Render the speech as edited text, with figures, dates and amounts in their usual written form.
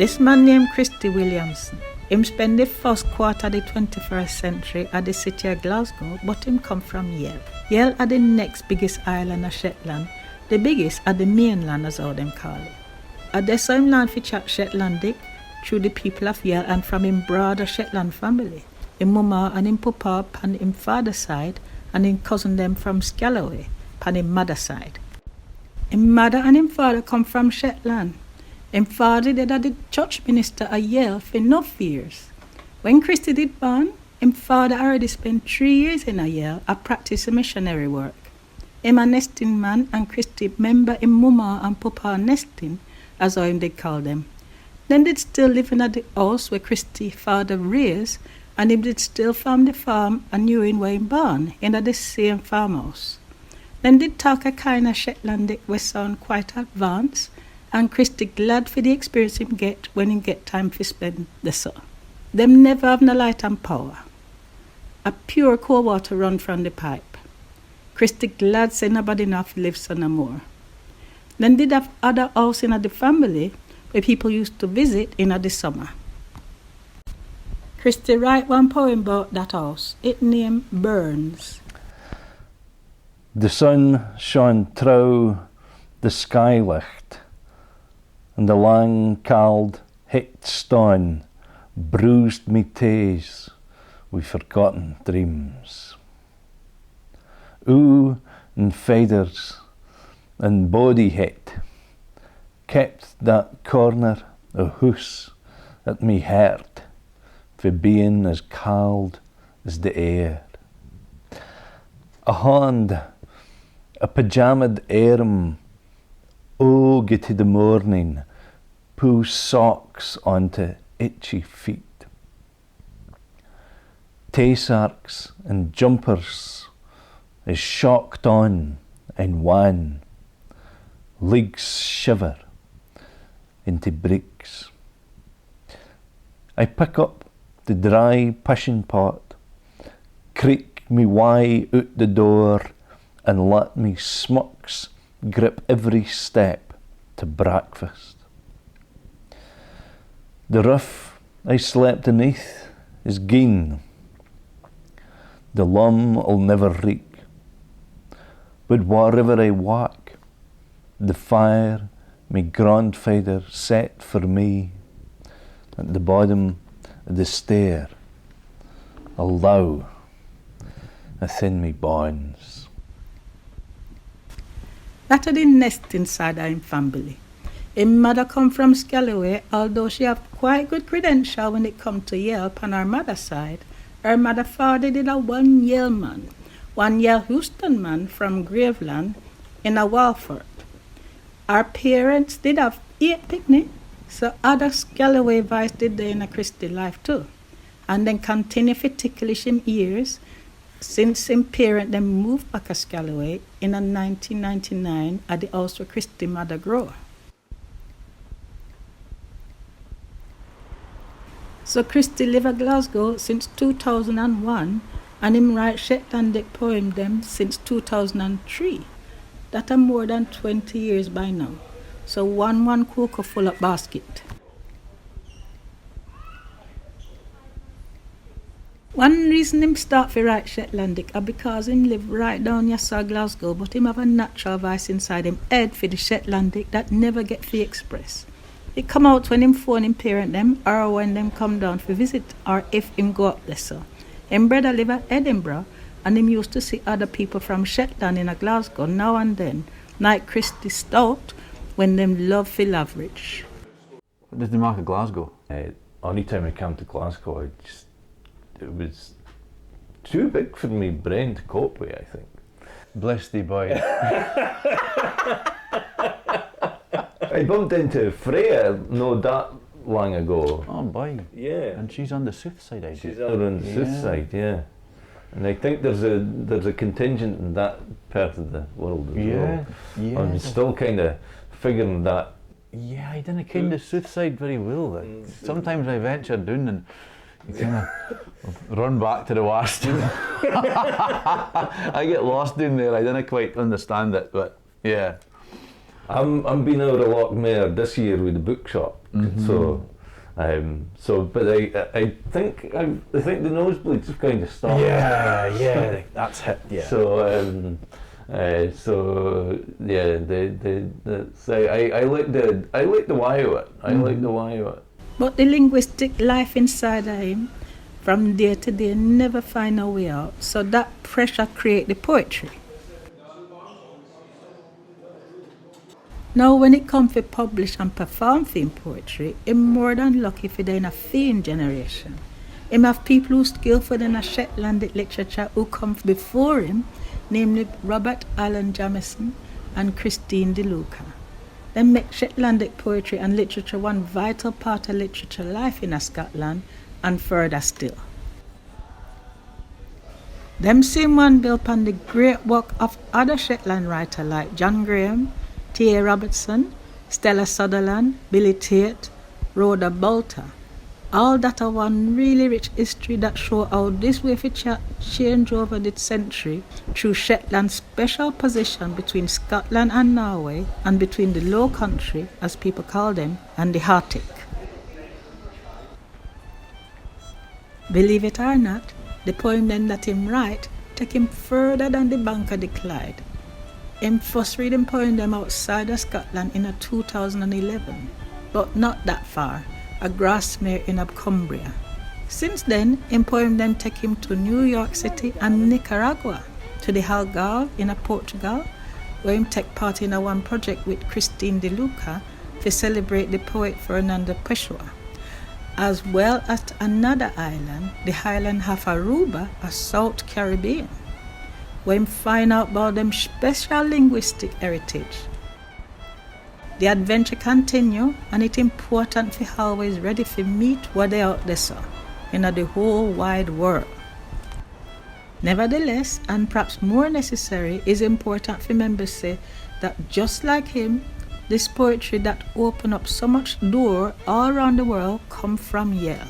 This man named Christie Williamson, him spend the first quarter of the 21st century at the city of Glasgow, but him come from Yale. Yale are the next biggest island of Shetland, the biggest at the mainland as how them call it. At the same land for chat Shetlandic through the people of Yale and from him broader Shetland family. Him mama and him papa pan him father side and him cousin them from Scalloway pan him mother side. Him mother and him father come from Shetland. Him father did at the church minister at Yale for enough years. When Christie did born, him father already spent 3 years in a Yale a practice missionary work. Him a nesting man and Christie member him mama and papa nesting, as how him they call them. Then did still living at the house where Christie father raised, and him did still farm the farm and knew in where him born, in the same farmhouse. Then did talk a kind of Shetlandic we sound quite advanced, and Christie glad for the experience him get when him get time to spend the sun. Them never have no light and power. A pure cold water run from the pipe. Christie glad say nobody enough live so no more. Then did have other house in the family where people used to visit in the summer. Christie write one poem about that house. It named Burns. The sun shone through the skylicht, and the lang cold het stone bruised me tears with forgotten dreams. Ooh and feathers and body het kept that corner of house at me heart for being as cold as the air. A hand, a pyjama'd arm, oh, get to the morning, pull socks onto itchy feet. Taysarks and jumpers is shocked on and wan, legs shiver into bricks. I pick up the dry pishin pot, creak me way out the door, and let me smucks grip every step to breakfast. The roof I slept beneath is gone. The lum'll never reek. But wherever I walk, the fire my grandfather set for me at the bottom of the stair, allow within me bones. That the nest inside our family. Him mother come from Scalloway, although she have quite good credential when it come to Yale on her mother's side. Her mother father did a one Yale man, one Yale Houston man from Graveland in a Walford. Our parents did have 8 picnic, so other Scalloway vice did they in a Christie life too. And then continue for ticklish him years since him parent them moved back to Scalloway in 1999 at the house where Christie mother grew. So Christie live at Glasgow since 2001 and him write Shetlandic poem them since 2003. That are more than 20 years by now. So one cocoa full of basket. One reason him start to write Shetlandic are because him live right down Yassa Glasgow, but him have a natural voice inside him head for the Shetlandic that never get to express. It come out when him phone him parent them or when them come down for visit or if him go up there so. Him brother live at Edinburgh and him used to see other people from Shetland in a Glasgow now and then, like Christie Stout, when them love for Laveridge. What does the mark of Glasgow? Any time I came to Glasgow, it was too big for me brain to cope with, I think. Bless thee, boy. I bumped into Freya no that long ago. Oh boy. Yeah. And she's on the south side, I think. She's over on the south side, yeah. And I think there's a contingent in that part of the world as well. Yeah. I'm still kind of figuring that. Yeah, I didn't ken the south side very well. Sometimes I venture down and you kind of run back to the west. I get lost down there. I didn't quite understand it, but yeah. I'm been out a lot more this year with the bookshop, so But I think the nosebleeds have kind of stopped. Yeah, that's hit. Yeah. So yeah, I like the why of it. I like the why of it. But the linguistic life inside of him, from day to day, never find a way out. So that pressure create the poetry. Now when it comes to publish and perform film poetry, I'm more than lucky for in a film generation. Him have people who skillful in a Shetlander literature who come before him, namely Robert Allen Jamieson and Christie-JLU. They make Shetlandic poetry and literature one vital part of literature life in Scotland and further still. Them same one built on the great work of other Shetland writers like John Graham, T.A. Robertson, Stella Sutherland, Billy Tate, Rhoda Bolter. All that are one really rich history that show how this way for change over the century through Shetland's special position between Scotland and Norway and between the Low Country, as people call them, and the Arctic. Believe it or not, the poem then that him write take him further than the bank of the Clyde. Him first read him poem them outside of Scotland in 2011, but not that far, a Grasmere in Cumbria. Since then, him poem them take him to New York City and Nicaragua, to the Algarve in Portugal, where him take part in one project with Christie-JLU to celebrate the poet Fernando Pessoa, as well as another island, the island of Aruba, a South Caribbean, where him find out about them special linguistic heritage. The adventure continue, and it's important for always ready to meet what they out there saw in the whole wide world. Nevertheless, and perhaps more necessary, is important for members say that just like him, this poetry that open up so much door all around the world come from Yale.